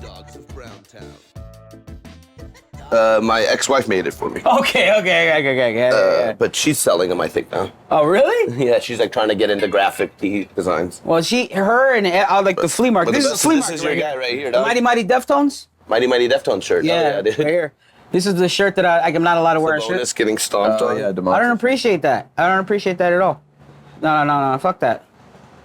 Dogs of Browntown. My ex-wife made it for me. Okay. But she's selling them, I think, now. Oh, really? Yeah, she's like trying to get into graphic designs. Well, her and like the flea market. This is a flea market. This is your guy right here, The dog. Mighty Mighty Deftones? Mighty Mighty Deftones shirt. Yeah, dude. right here. This is the shirt that I'm not allowed to wear. Bonus getting stomped on. Yeah, I don't appreciate that. I don't appreciate that at all. No. Fuck that.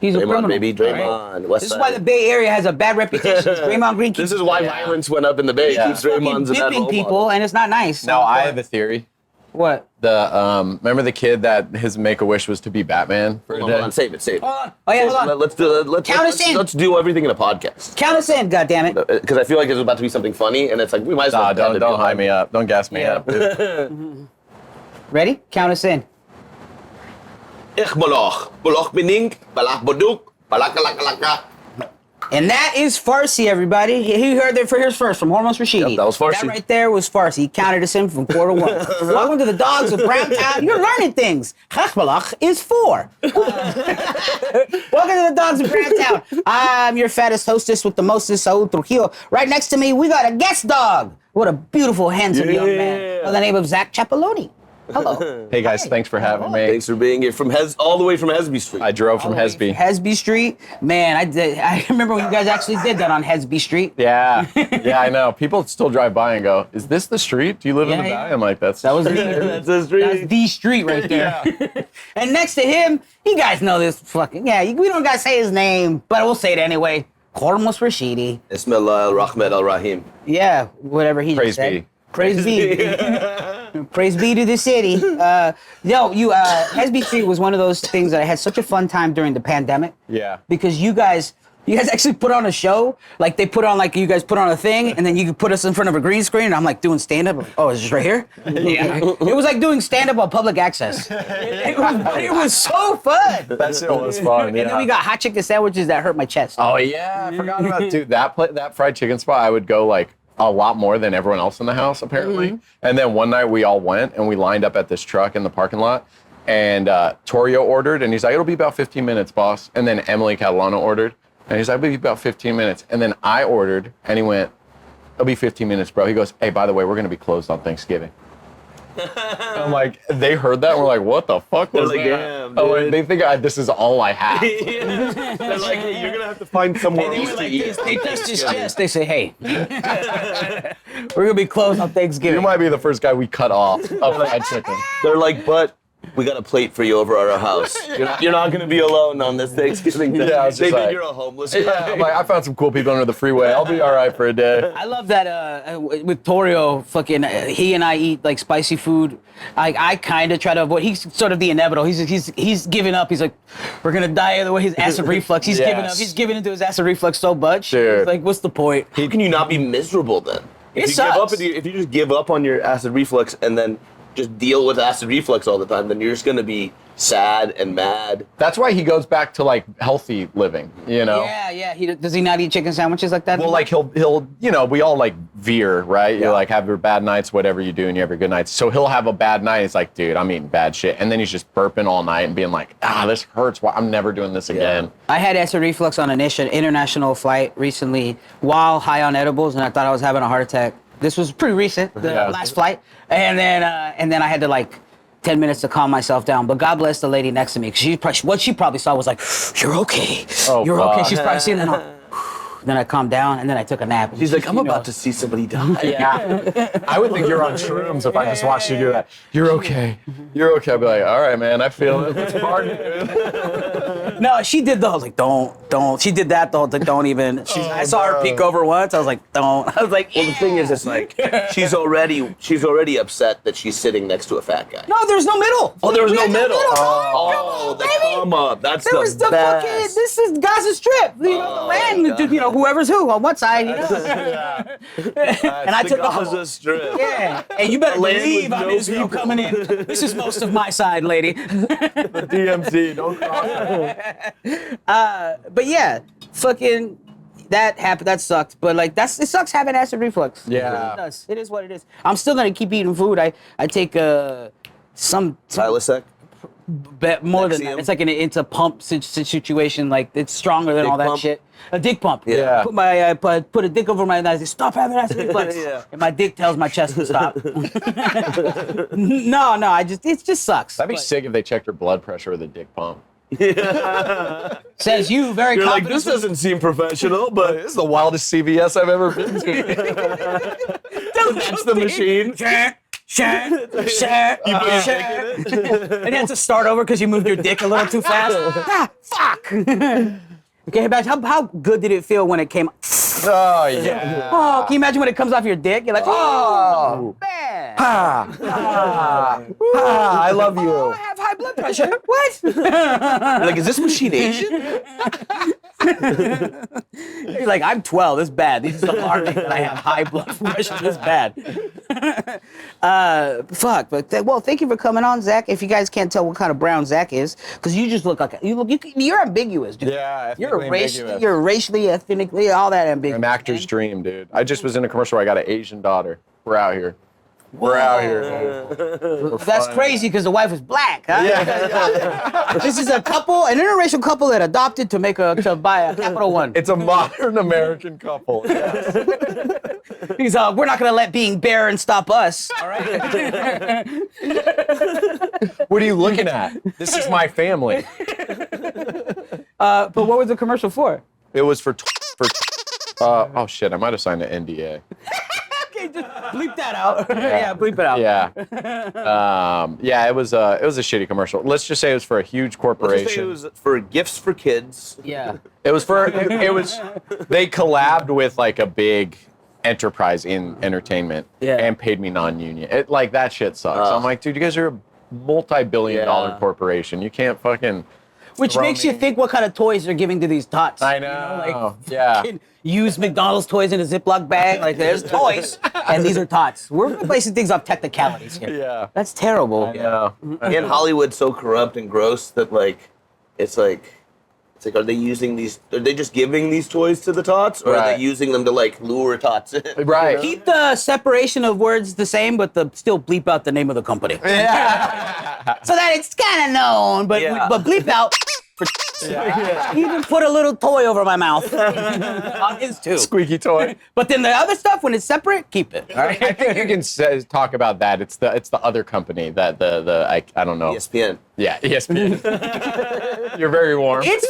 He's a Draymond, criminal. baby, Draymond. Right? This is why the Bay Area has a bad reputation. Draymond Green keeps... This is why violence went up in the Bay. Yeah. Keeps Draymond's a bad dipping role people, model. and it's not nice. Now, I have a theory. What? Remember the kid that his make-a-wish was to be Batman for a Hold day? on, save it. Hold on. Oh, yeah, hold on. Let's do it. Count us in. Let's do everything in a podcast. Count us in, goddammit. Because I feel like it's about to be something funny, and it's like, we might as well... Don't hype me up. Don't gas me up, dude. Ready? Count us in. Ich boloch. Boloch bening. Balak boduk. Balakalaka. And that is Farsi, everybody. He heard it for his first from Hormoz Rashidi. Yep, that was Farsi. That right there was Farsi. He counted us in from 4 to 1. Welcome to the Dogs of Browntown. You're learning things. Chachbalach is 4. Welcome to the Dogs of Browntown. I'm your fattest hostess with the mostest, Saul Trujillo. Right next to me, we got a guest dog. What a beautiful, handsome young man by the name of Zack Chapaloni. Hello. Hey, guys, thanks for having me. Thanks for being here from all the way from Hesby Street. I drove from Hesby. Hesby Street. Man, I remember when you guys actually did that on Hesby Street. Yeah, I know. People still drive by and go, "Is this the street? Do you live in the valley?" I'm like, That was That's the street. That's the street right there. Yeah. And next to him, you guys know this fucking... Yeah, we don't gotta say his name, but we'll say it anyway. Hormoz Rashidi. Ismail Rahmed Al Rahim. Yeah, whatever he Praise just said. be. Praise be. Praise be to the city. Hesby Street was one of those things that I had such a fun time during the pandemic. Yeah. Because you guys actually put on a show. Like they put on, like you guys put on a thing, and then you could put us in front of a green screen, and I'm like doing stand-up. Like, oh, is this right here? Yeah. It was like doing stand-up on public access. It was so fun. That shit was fun. And then we got hot chicken sandwiches that hurt my chest. Oh yeah, I forgot about dude. That fried chicken spot, I would go like a lot more than everyone else in the house apparently. And then one night we all went and we lined up at this truck in the parking lot, and Torrio ordered, and he's like, "It'll be about 15 minutes, boss." And then Emily Catalano ordered, and he's like, "It'll be about 15 minutes." And then I ordered, and he went, "It'll be 15 minutes, bro." He goes, "Hey, by the way, we're gonna be closed on Thanksgiving." I'm like, they heard that, and we're like, what the fuck was They're like, that? damn, Oh, dude. they think this is all I have. They're like, hey, you're gonna have to find somewhere else to eat. They touched his chest. They say, "Hey, we're gonna be closed on Thanksgiving." You might be the first guy we cut off of fried chicken. They're like, but we got a plate for you over at our house. You're not gonna be alone on this Thanksgiving day. Yeah, I was they just think like- you're a homeless guy. Yeah, I'm like, I found some cool people under the freeway. I'll be all right for a day. I love that with Torrio, fucking, he and I eat like spicy food. I kind of try to avoid. He's sort of the inevitable. He's giving up. He's like, we're gonna die either way. His acid reflux. He's giving up. He's giving into his acid reflux so much. Dude. It's like, what's the point? How can you not be miserable then? It If you give up, sucks. if you just give up on your acid reflux and then just deal with acid reflux all the time, then you're just gonna be sad and mad. That's why he goes back to like healthy living, you know? Yeah. Does he not eat chicken sandwiches like that? Well, like he'll, you know, we all like veer, right? You Yeah. like have your bad nights, whatever you do, and you have your good nights. So he'll have a bad night. It's like, dude, I'm eating bad shit. And then he's just burping all night and being like, this hurts. I'm never doing this again. I had acid reflux on an international flight recently while high on edibles, and I thought I was having a heart attack. This was pretty recent, the last flight, and then I had to like 10 minutes to calm myself down. But God bless the lady next to me, because what she probably saw was like, "You're okay, you're okay." She's probably seeing that. Then I calmed down, and then I took a nap. She's like, I'm about to see somebody die. Yeah. I would think you're on shrooms if I just watched you do that. You're okay. You're okay. I'd be like, all right, man, I feel it. Let's party, dude. No, she did the whole like, don't. She did that the whole like, don't even. I saw her peek over once. I was like, don't. I was like, Well, the thing is, it's like she's already upset that she's sitting next to a fat guy. no, there's no middle. Oh, there was no There's middle. Oh, The baby. come up. That's There was the best. fucking. This is Gaza Strip. You know, the land. God. You know, whoever's who on what side. You know? And I The took the Gaza whole. Strip. Yeah, and you better A land believe with I'm no Israel people. coming in. This is most of my side, lady. The DMZ, don't cross it. But yeah, fucking that happened. That sucked. But like it sucks having acid reflux. Yeah. It does. It is what it is. I'm still gonna keep eating food. I take some Silasec. more than that. Nexium. It's like it's a pump situation. Like it's stronger than Dick all that pump? shit. A dick pump. Yeah. Put a dick over my eyes. Stop having acid reflux. Yeah. And my dick tells my chest to stop. No, it just sucks. That'd be But sick if they checked your blood pressure with a dick pump. Says you very You're like, confident. this doesn't seem professional, but This is the wildest CVS I've ever been to. that's the machine. And you have to start over because you moved your dick a little too fast. Fuck. Okay, how good did it feel when it came? Oh, yeah. Oh, can you imagine when it comes off your dick? You're like, oh, man. I love Oh, you. I have high blood pressure. What? You're like, is this machine Asian? You're like, I'm 12. This is bad. This is alarming that I have high blood pressure. This is bad. Fuck. But well, thank you for coming on, Zach. If you guys can't tell what kind of brown Zach is, because you just look like you're ambiguous, dude. Yeah, You're ambiguous. racially, ethnically, all that ambiguous. An actor's dream, dude. I just was in a commercial where I got an Asian daughter. We're out here. We're out here. That's crazy because the wife was black, huh? Yeah. This is a couple, an interracial couple that adopted to buy a Capital One. It's a modern American couple. Yes. He's we're not gonna let being barren stop us. All right. What are you looking at? This is my family. But what was the commercial for? It was for oh shit, I might have signed an NDA. Okay, just bleep that out. Yeah, bleep it out. Yeah. Yeah, it was a shitty commercial. Let's just say it was for a huge Let's corporation. just say it was for gifts for kids. Yeah. It was they collabed with like a big enterprise in entertainment and paid me non-union. Like that shit sucks. I'm like, dude, you guys are a multi-billion-dollar corporation. You can't fucking Which throw makes me- you think what kind of toys they're giving to these tots. I know. You know, yeah. fucking use McDonald's toys in a Ziploc bag. Like there's toys, and these are tots. We're basing things off technicalities here. Yeah. That's terrible. Yeah. And Hollywood's so corrupt and gross that it's like, are they using these? Are they just giving these toys to the tots, or are Right. they using them to like lure tots in? Right. Keep the separation of words the same, but still bleep out the name of the company. Yeah. So that it's kind of known, but Yeah. but bleep out. Even put a little toy over my mouth. On his too. Squeaky toy. But then the other stuff, when it's separate, keep it. All right. I think you can talk about that. It's the other company that I don't know. ESPN. Yeah, ESPN. You're very warm. It's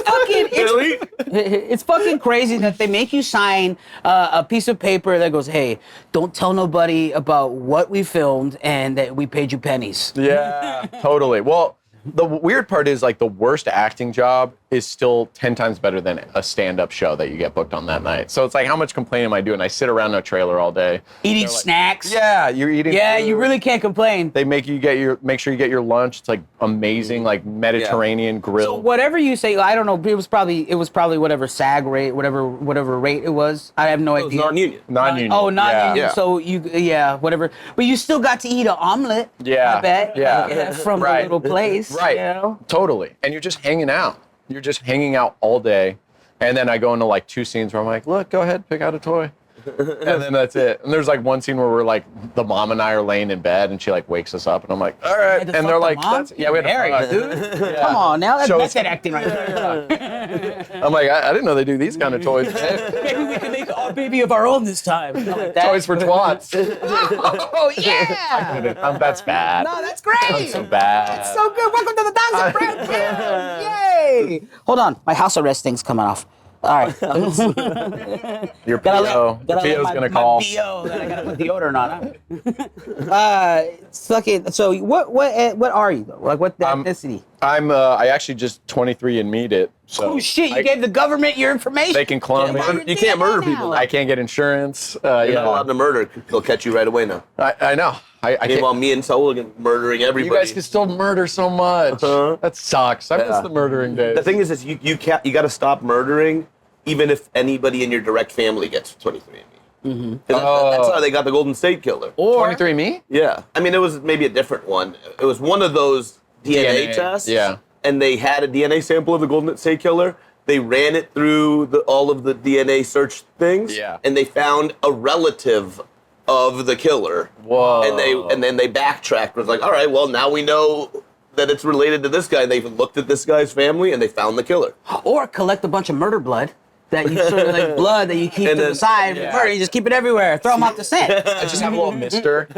fucking crazy that they make you sign a piece of paper that goes, "Hey, don't tell nobody about what we filmed and that we paid you pennies." Yeah, totally. Well, the weird part is like the worst acting job is still 10 times better than a stand-up show that you get booked on that night. So it's like, how much complaining am I doing? I sit around in a trailer all day. Eating They're like, snacks. Yeah, you're eating. Yeah, food. you really can't complain. They make you make sure you get your lunch. It's like amazing, like Mediterranean grill. So whatever you say, I don't know. It was probably whatever SAG rate, whatever rate it was. I have no It was idea. non-union. Non-union. Oh, non-union. Yeah. So whatever. But you still got to eat an omelet. Yeah. I bet. Yeah. From Right. a little place. Right. You know? Totally. And you're just hanging out. You're just hanging out all day. And then I go into like 2 scenes where I'm like, look, go ahead, pick out a toy. And then that's it. And there's like one scene where we're like, the mom and I are laying in bed and she like wakes us up and I'm like, all right. had to And fuck they're the like, mom? yeah, we had to Married, fuck. dude. Yeah. Come on now. Show That's us- that acting right there. I'm like, I didn't know they do these kind of toys. Maybe we can make a baby of our own this time. Like that. Toys for twats. Oh, yeah. That's bad. No, that's great. That's so bad. That's so good. Welcome to the Thousand Browntown. Yay. Hold on. My house arrest thing's coming off. All right. Your Gotta PO. let Your PO's my- gonna call. My BO that I gotta put deodorant on. Fucking. So what are you though? Like what ethnicity? I actually just 23 and meet it. So Oh shit! You gave the government your information. They can clone me. You can't murder people. I can't get insurance. You're not allowed to murder. They'll catch you right away now. I know. I can't. Meanwhile, me and Saul are murdering You everybody. guys can still murder so much. That sucks. I miss Yeah. the murdering days. The thing is you got to stop murdering, even if anybody in your direct family gets 23andMe. Mm-hmm. That's how they got the Golden State Killer. Or 23 me? Yeah, I mean it was maybe a different one. It was one of those DNA tests. Yeah. And they had a DNA sample of the Golden State Killer. They ran it through all of the DNA search things. Yeah. And they found a relative of the killer. Whoa. And then they backtracked. Was like, all right, well now we know that it's related to this guy. They even looked at this guy's family and they found the killer. Or collect a bunch of murder blood that you sort of like blood that you keep to the side. Murder, you just keep it everywhere. Throw them off the set. I just have a little mister.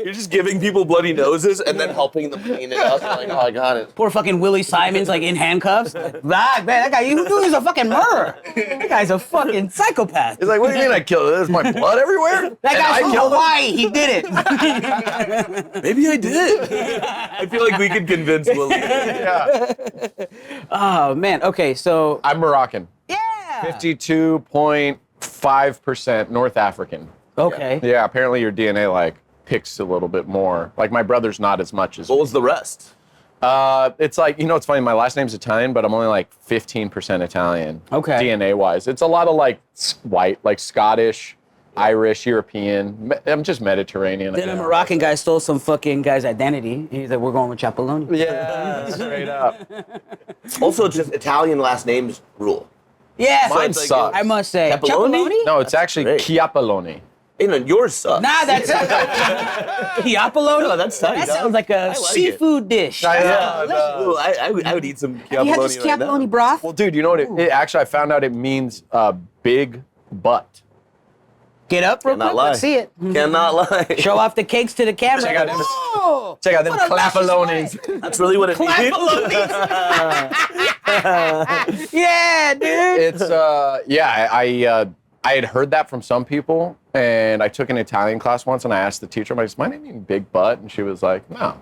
You're just giving people bloody noses and then helping them clean it up. Like, oh, I got it. Poor fucking Willie Simons like in handcuffs. Like, man, that guy, you knew he's a fucking murderer. That guy's a fucking psychopath. He's like, what do you mean I killed it? There's my blood everywhere? That guy's from killed him? Hawaii. He did it. Maybe I did. I feel like we could convince Willie. Yeah. Oh man. Okay, so I'm Moroccan. yeah. 52.5% North African. Okay. Yeah, apparently your DNA like picks a little bit more. Like my brother's not as much as What was the rest? it's like, it's funny, my last name's Italian, but I'm only like 15% Italian. Okay. DNA wise. It's a lot of like white, like Scottish, Irish, European. I'm just Mediterranean. Then a Moroccan guy stole some fucking guy's identity. He's like, we're going with Chapaloni. Yeah, straight up. Also, just Italian last names rule. Yeah. Mine sucks. I must say. Chapaloni? No, it's actually Great. Chapaloni. Yours sucks. Nah, that's Chapaloni. No, that's tight, That dog. sounds like a like seafood dish. I know. Yeah, Delicious. Ooh, I would eat some Have you had this Chapaloni right now. Chapaloni broth? Well, dude, you know what? It actually, I found out it means big butt. Get up real Cannot quick. lie. Let's see it. Cannot lie. Show off the cakes to the camera. Check out them- Oh, Check out them what a luscious clapalonis. way. That's really what it means. Yeah, dude. It's I had heard that from some people, and I took an Italian class once, and I asked the teacher, "Does my name mean big butt?" And she was like, "No."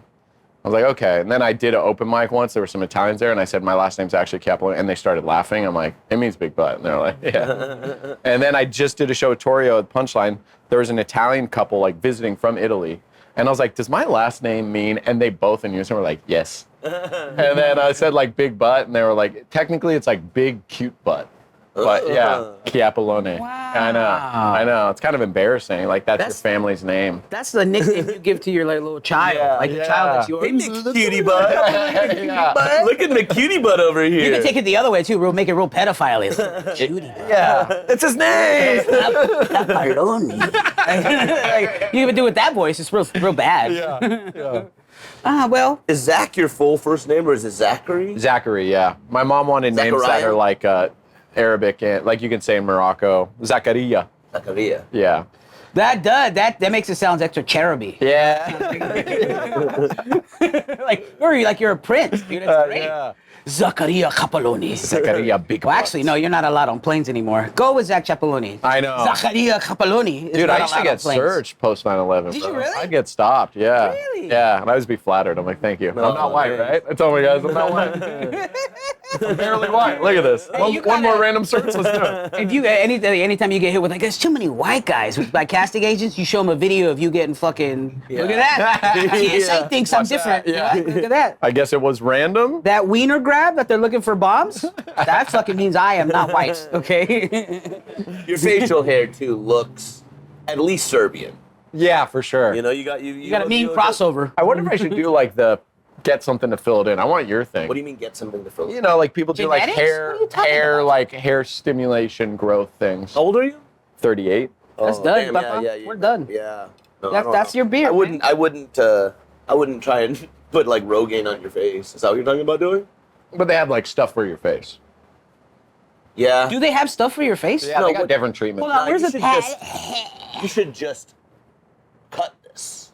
I was like, "Okay." And then I did an open mic once. There were some Italians there, and I said, "My last name's actually Chapaloni," and they started laughing. I'm like, "It means big butt," and they're like, "Yeah." And then I just did a show at Torrio at Punchline. There was an Italian couple like visiting from Italy, and I was like, "Does my last name mean?" And they both in unison were like, "Yes." And then I said like big butt, and they were like, "Technically, it's like big cute butt." But yeah, Chapaloni. Wow. I know. It's kind of embarrassing. Like that's your family's name. That's the nickname you give to your like little child, like the child that's yours. Hey, McCutie butt. Yeah. Look at McCutie butt over here. You can take it the other way too. Make it real pedophile. Cutie. Yeah, it's his name. Chapaloni. Like, you even do it with that voice. It's real bad. Yeah. Well. Is Zach your full first name or is it Zachary? Zachary. Yeah. My mom wanted names that Zachariah? are like Arabic and like you can say in Morocco, Zakaria. Zachariah. Yeah. That makes it sound extra cheruby. Yeah. like you're a prince, dude. That's great. Yeah. Zakaria Chapaloni. Zakaria big. Well, actually, no, you're not allowed on planes anymore. Go with Zack Chapaloni. I know. Zakaria Chapaloni. is Dude, not I used to allowed get on planes. searched post 9/11. Did bro. you really? I'd get stopped. Yeah. Really? Yeah, and I always be flattered. I'm like, thank you. I'm not white, man. right? I told my guys I'm not white. I'm barely white. Look at this. Hey, One you more gotta- random search. Let's do it. If you anytime you get hit with like there's too many white guys by casting agents, you show them a video of you getting fucking. Look at that. TSA thinks I'm Watch different. that, yeah. Right? Look at that. I guess it was random. That wiener grab that they're looking for bombs. That fucking means I am not white. Okay. Your facial hair too looks at least Serbian. Yeah, for sure. You know, you got you. You got a mean crossover. I wonder if I should do like the get something to fill it in. I want your thing. What do you mean get something to fill? You know, like people do like Genetics? What are you talking about? like hair stimulation growth things. How old are you? 38. That's done, Papa. We're done. Yeah. No, That's- I don't that's know. your beard, I wouldn't try and put like Rogaine on your face. Is that what you're talking about doing? But they have like stuff for your face. Yeah. Do they have stuff for your face? Yeah, No, they got what- different treatments. Hold on, where's you the should you should just cut this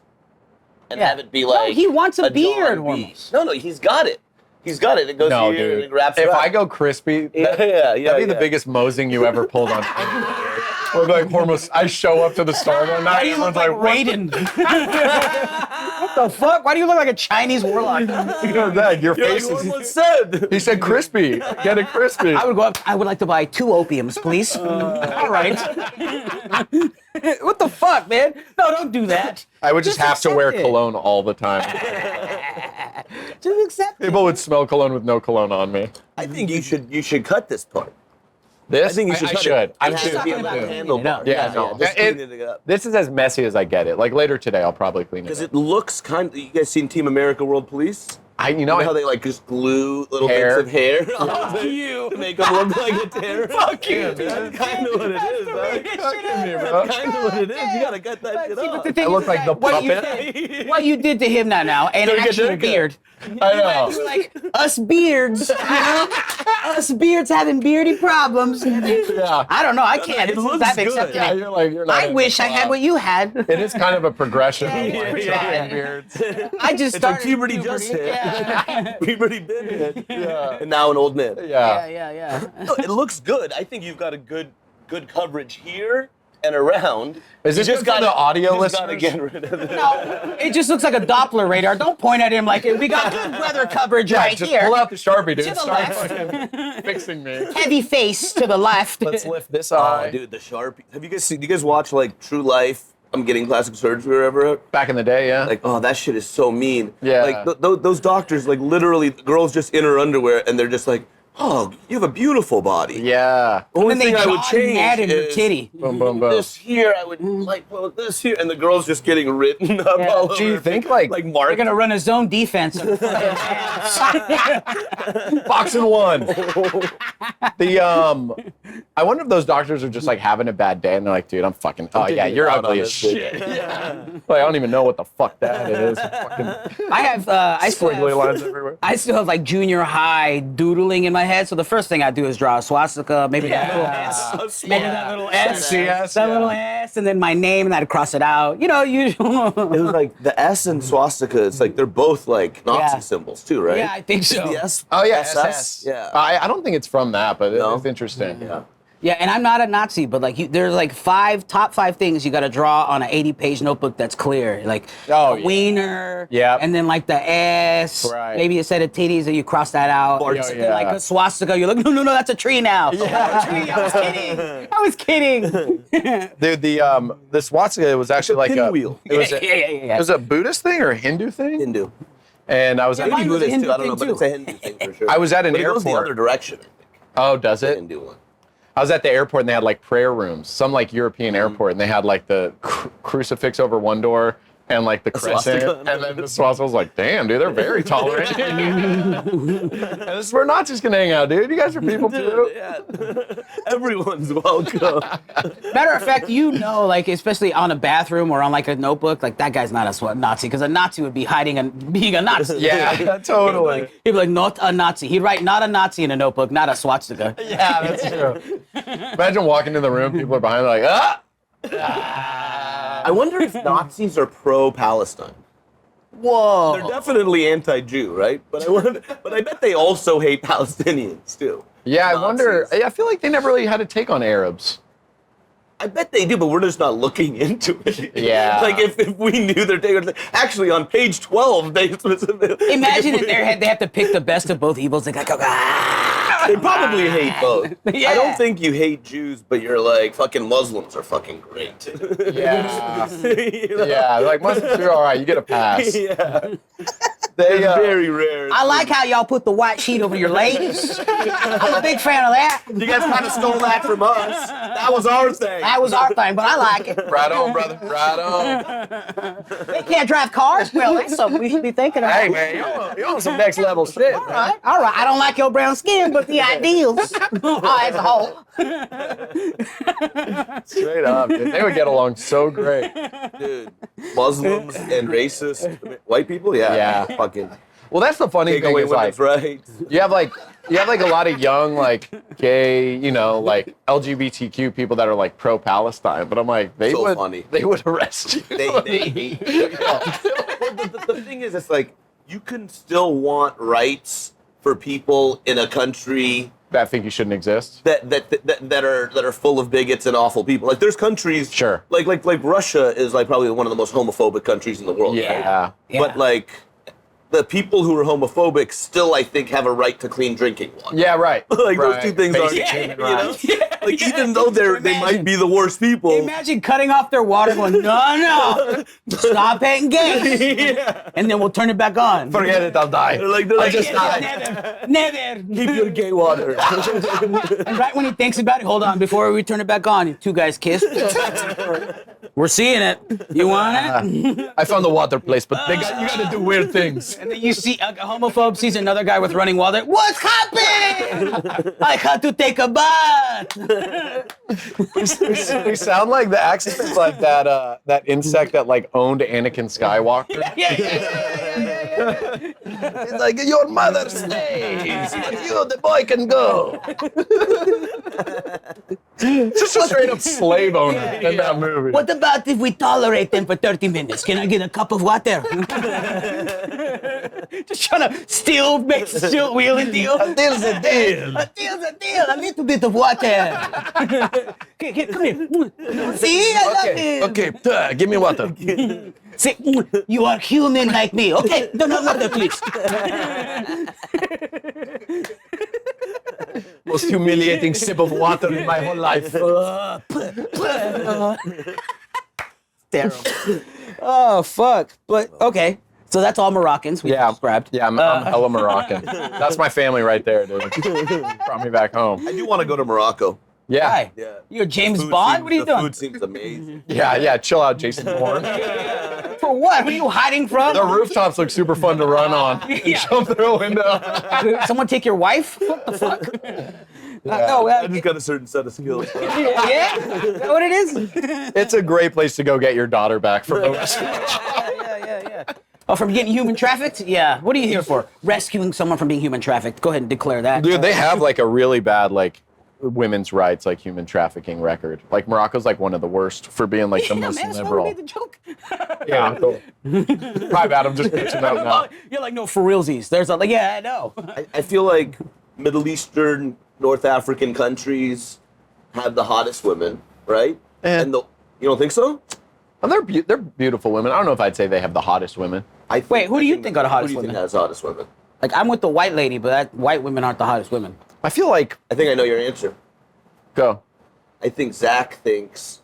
and Yeah. have it be No, like he wants a John beard, B. Hormoz. No, he's got it. He's got it. It goes No, here and dude. it wraps If around. I go crispy, yeah, that'd be the yeah. biggest mosing you ever pulled on. Or like Hormoz, I show up to the store one night, Why do you look everyone's like like, Raiden? What the fuck? Why do you look like a Chinese warlock? Zach, your You're face like, is... what said? He said crispy. Get it crispy. I would go up. I would like to buy 2 opiums, please. All right. What the fuck, man? No, don't do that. I would just have to wear accept it. cologne all the time. Just accept it. People would smell cologne with no cologne on me. I think you should cut this part. This? I think you should I cut should. it. I'm It too. should be talking on about the cleaning it up. handlebar. Yeah, no. Just It- clean it up. This is as messy as I get it. Like later today, I'll probably clean it Because up. it looks kind of. You guys seen Team America World Police? You know how they like just glue little Hair. bits of hair Fuck you. to make them look like a tear. Fuck you, dude. That's kind of what it is, man. bro. That's kind of what it is. You gotta cut that shit See, but off. the thing I look is like the what you puppet. did- what you did to him now, and Don't get actually a that beard. I know. You're like us beards, you know? Us beards having beardy problems. Yeah. I don't know. I can't. It looks That good. accepting. Yeah, you're not I in wish the I had club. what you had. It is kind of a progression. Yeah. Beards. I just It's like started puberty just hit. Yeah. Puberty been hit. Yeah. And now an old man. Yeah. No, it looks good. I think you've got a good coverage here and around. Is this You just for the audio you just gotta listeners? get rid of it. No, it just looks like a Doppler radar. Don't point at him like we got good weather coverage right just here. pull out the Sharpie, dude. To the Start left. fucking fixing me. Heavy face to the left. Let's lift this Oh, eye. dude, the Sharpie. Have you guys seen? Do you guys watch like True Life? I'm getting plastic surgery or whatever. Back in the day, yeah. Like, oh, that shit is so mean. Yeah. Like those doctors, like literally, the girls just in her underwear, and they're just like, oh, you have a beautiful body. yeah. Only And then thing they I would draw change mad in your is titty. Boom, boom, boom. this here. I would like put this here, and the girl's just getting written up Yeah. all over. Do you her think, face. like, like They're Mark? gonna run a zone defense. Boxing one. I wonder if those doctors are just like having a bad day and they're like, dude, I'm fucking. Oh yeah, you're out ugly on as this shit. Like, I don't even know what the fuck that is. Fucking I have I still squiggly have, lines everywhere. I still have like junior high doodling in my head. So the first thing I do is draw a swastika, maybe that little S, maybe that little S, CS, that yeah. little S, and then my name, and I'd cross it out. You know, usual. It was like the S and swastika. It's like they're both like Nazi Yeah. symbols too, right? Yeah, I think so. The S. Oh yeah, SS? SS. Yeah. I don't think it's from that, but No? it's interesting. Yeah. Yeah, and I'm not a Nazi, but like there's like top five things you got to draw on an 80-page notebook that's clear, like Oh, a yeah. wiener, Yep. and then like the S, Right. maybe a set of titties, and you cross that out. Oh, And yeah. then, like a swastika, you're like, no, that's a tree now. Yeah. A tree. I was kidding. Dude, the swastika was actually like a pinwheel. It was, Yeah. it was a Buddhist thing or a Hindu thing? Hindu. And I was at mine Maybe was a Buddhist Hindu too. I don't know, thing, but it's too. a Hindu thing for sure. I was at an but it goes the airport. other direction. I think. Oh, does The it? Hindu one. I was at the airport and they had like prayer rooms, some like European airport, and they had like the crucifix over one door and like the crescent, swastika. and then the swastika was like, damn, dude, they're very tolerant. And this is where Nazis can hang out, dude. You guys are people too. Yeah. Everyone's welcome. Matter of fact, you know, like especially on a bathroom or on like a notebook, like that guy's not a Nazi, because a Nazi would be being a Nazi. Yeah, totally. He'd be like, not a Nazi. He'd write not a Nazi in a notebook, not a swastika. Yeah, that's true. Imagine walking in the room, people are behind, like, ah. I wonder if Nazis are pro-Palestine. Whoa. They're definitely anti-Jew, right? But I bet they also hate Palestinians too. Yeah, I wonder. Nazis. I feel like they never really had a take on Arabs. I bet they do, but we're just not looking into it. Yeah. Like if we knew their take, actually on page 12 they specifically. Imagine in their head they have to pick the best of both evils. They go, They probably hate both. Yeah. I don't think you hate Jews, but you're like fucking Muslims are fucking great. Yeah. You know? Yeah, like Muslims are all right. You get a pass. Yeah. They, It's very rare. I like how y'all put the white sheet over your ladies. I'm a big fan of that. You guys kind of stole that from us. That was our thing. That was our thing, but I like it. Right on, brother. Right on. They can't drive cars? Well, that's something we should be thinking about. Hey, man, you're on some next level shit. All right. I don't like your brown skin, but the ideals as a whole. Straight up, dude. They would get along so great. Dude, Muslims and racist white people, Yeah. fucking Well, that's the funny take thing away is like women's rights. you have like a lot of young like gay, like LGBTQ people that are like pro Palestine, but I'm like they So would funny. they would arrest you. They hate you. The thing is, it's like you can still want rights for people in a country that think you shouldn't exist. that are full of bigots and awful people. Like there's countries, Sure. like Russia is like probably one of the most homophobic countries in the world. Right? Yeah. But like the people who are homophobic still, I think, have a right to clean drinking water. Yeah, right. Like right. those two things are, Basic human you know? rights. Like even though they might be the worst people. Imagine cutting off their water going, no, stop hating gays. And then we'll turn it back on. Forget it, I'll die. They're like, just Never, never. keep your gay water. And right when he thinks about it, hold on, before we turn it back on, two guys kiss. We're seeing it. You want it? I found the water place, but you got to do weird things. And then you see a homophobe sees another guy with running water. What's happening? I had to take a bath. We sound like the accent is like that insect that like owned Anakin Skywalker. Yeah. It's like your mother stays, but you, the boy, can go. Just a straight up slave owner in that movie. What about if we tolerate them for 30 minutes? Can I get a cup of water? Just trying to steal wheeling deal. A deal's a deal. A deal's a deal. A little bit of water. Okay, come here. See, I love it. Okay, give me water. Say, you are human like me. Okay, don't have water, please. Most humiliating sip of water in my whole life. Terrible. Oh, fuck. But, okay. So that's all Moroccans we described. Yeah, I'm hella Moroccan. That's my family right there, dude. Brought me back home. I do want to go to Morocco. Yeah. Hi. Yeah. You're James Food Bond? seems- What are you the doing? food seems amazing. Yeah, chill out, Jason Bourne. For what? What are you hiding from? The rooftops look super fun to run on. Yeah. Jump through a window. Someone take your wife? What the fuck? No, I just got a certain set of skills. yeah? Is that what it is? It's a great place to go get your daughter back from the restaurant. Yeah. Oh, from getting human trafficked? Yeah. What are you here for? Rescuing someone from being human trafficked. Go ahead and declare that. Dude, they have like a really bad like women's rights, like human trafficking record. Like Morocco's like one of the worst for being like the Yeah, most man, that's why we liberal. made the joke. Yeah, cool. My bad, I'm just pitching out now. You're like, no, for realsies. There's a, like, yeah, I know. I feel like Middle Eastern, North African countries have the hottest women, right? And you don't think so? And they're beautiful women. I don't know if I'd say they have the hottest women. Wait, who do you think are the hottest Who do you women? think has the hottest women? Like, I'm with the white lady, but white women aren't the hottest women. I feel like I think I know your answer. go. I think Zach thinks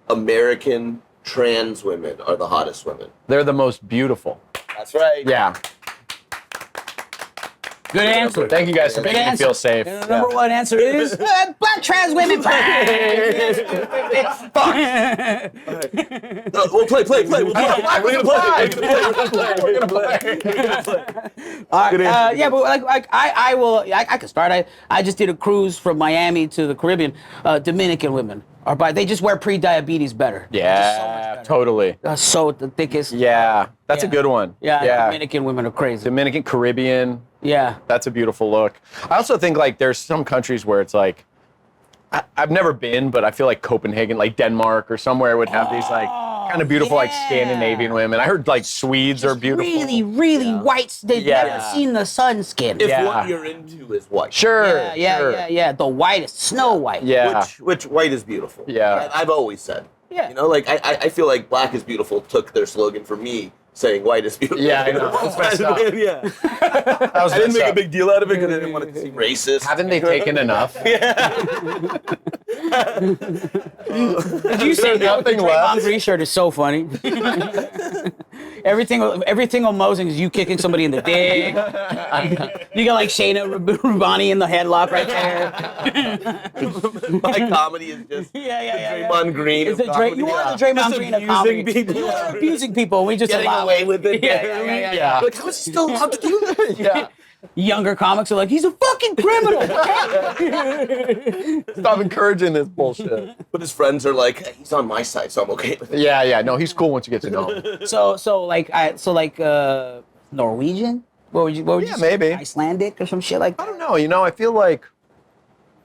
American trans women are the hottest women. They're the most beautiful. That's right. Yeah. Good answer. Thank you guys for making me feel safe. And the number one answer is black trans women. We'll play. We're gonna play. Yeah, but I could start. I just did a cruise from Miami to the Caribbean. Dominican women are they just wear pre-diabetes better. Yeah, totally. So the thickest. Yeah, that's a good one. Yeah, Dominican women are crazy. Dominican, Caribbean. Yeah. That's a beautiful look. I also think like there's some countries where it's like, I've never been, but I feel like Copenhagen, like Denmark or somewhere would have these like kind of beautiful like Scandinavian women. I heard like Swedes are beautiful. Really white. They've never seen the sun skin. If what you're into is white. Sure. Yeah. The whitest, Snow White. Yeah. Which white is beautiful. Yeah. I've always said. Yeah. You know, like I feel like black is beautiful took their slogan from me saying white is beautiful. Yeah, I know. It's messed up. Yeah. That was I didn't make messed a up. big deal out of it because I didn't want it to seem racist. Haven't they taken enough? Did you say Nothing the left. Draymond Green shirt is so funny. Everything on Mosing is you kicking somebody in the dick. You got like Shayna Rubani in the headlock right there. My comedy is just Draymond Green. It's of comedy. you are the Draymond Just Green of comedy. abusing people. You are abusing people. We just Getting allow away with it. Yeah. Like, how is he still allowed to do this? Yeah. Younger comics are like, he's a fucking criminal. Stop encouraging this bullshit. But his friends are like, hey, he's on my side, so I'm okay with it. Yeah. No, he's cool once you get to know him. Norwegian? What would you say? maybe. Icelandic or some shit like I that? don't know. You know, I feel like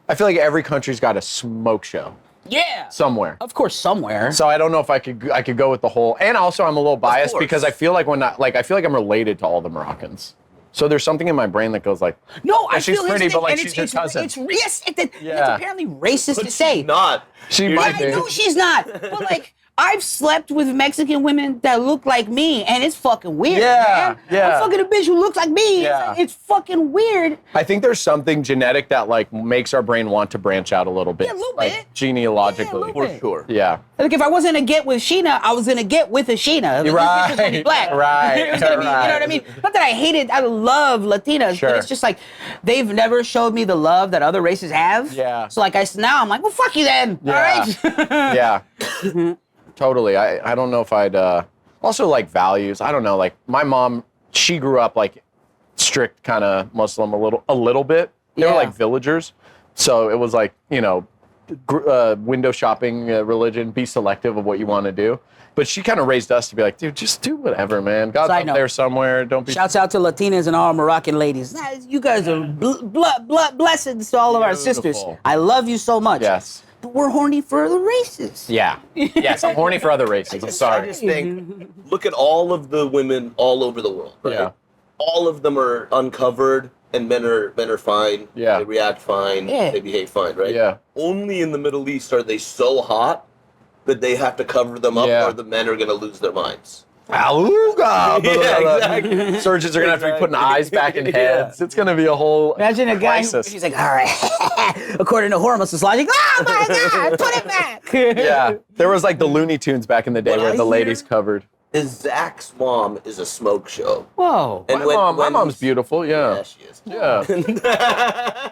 every country's got a smoke show Yeah. somewhere. Of course, somewhere. So I don't know if I could go with the whole. And also, I'm a little biased course. because I feel like I feel like I'm related to all the Moroccans. So there's something in my brain that goes like, No, I she's feel pretty, it's, but like and she's your cousin. It's it's Yeah. apparently racist to But say. she's not. She Yeah, might I know be. she's not. But like, I've slept with Mexican women that look like me, and it's fucking weird. Yeah, man. yeah. I'm fucking a bitch who looks like me. Yeah. It's fucking weird. I think there's something genetic that like makes our brain want to branch out a little bit, Yeah, a little like bit. genealogically. Yeah, a little For sure. Yeah. Like if I wasn't gonna get with Sheena, I was gonna get with a Sheena. Like, Right, this bitch was gonna be black. right, It was gonna be, you know what I mean? Not that I hated. I love Latinas, Sure. but it's just like they've never showed me the love that other races have. Yeah. So like now I'm like, well, fuck you then. Yeah. All right. Yeah. Totally. I don't know if I'd also like values. I don't know. Like my mom, she grew up like strict kind of Muslim a little bit. They were like villagers, so it was like window shopping religion. Be selective of what you want to do. But she kind of raised us to be like, dude, just do whatever, man. God's up there somewhere. Don't be. Shouts out to Latinas and all Moroccan ladies. You guys are blessings to all of our sisters. I love you so much. Yes. But we're horny for other races. Yeah. Yes, I'm horny for other races. I'm sorry. I just think, look at all of the women all over the world, right? Yeah. All of them are uncovered, and men are fine. Yeah. They react fine. Yeah. They behave fine, right? Yeah. Only in the Middle East are they so hot that they have to cover them up, or the men are going to lose their minds. Aluga! Yeah, exactly. Surgeons are going to have to be putting eyes back in heads. It's going to be a whole Imagine a guy crisis. he's like, all right. According to Hormoz logic, oh my God, put it back. Yeah. There was like the Looney Tunes back in the day What where I the ladies hear- covered. Is Zach's mom is a smoke show. Whoa. And My mom's beautiful, Yeah, yeah. she is. Yeah. I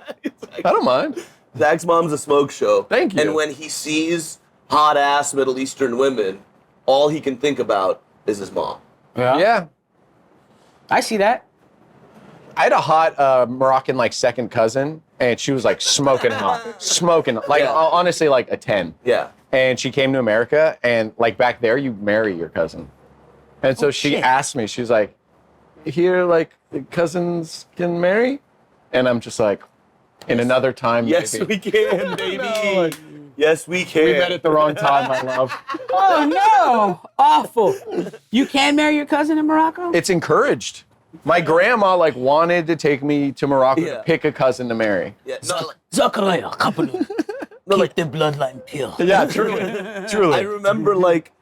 don't mind. Zach's mom's a smoke show. Thank you. And when he sees hot ass Middle Eastern women, all he can think about is his mom. Yeah. I see that. I had a hot Moroccan like second cousin, and she was like smoking hot. Smoking. Like honestly like a 10. Yeah. And she came to America, and like back there, you marry your cousin. And so she shit. asked me, she's like, here, like, cousins can marry? And I'm just like, in another time, Yes, maybe. we can, baby. Yes, we can. We met at the wrong time, my love. Oh no. Awful. You can marry your cousin in Morocco? It's encouraged. My grandma, like, wanted to take me to Morocco to pick a cousin to marry. Yeah, no, Zachariah, couple. Keep the bloodline pure. Yeah, truly. Truly. I remember like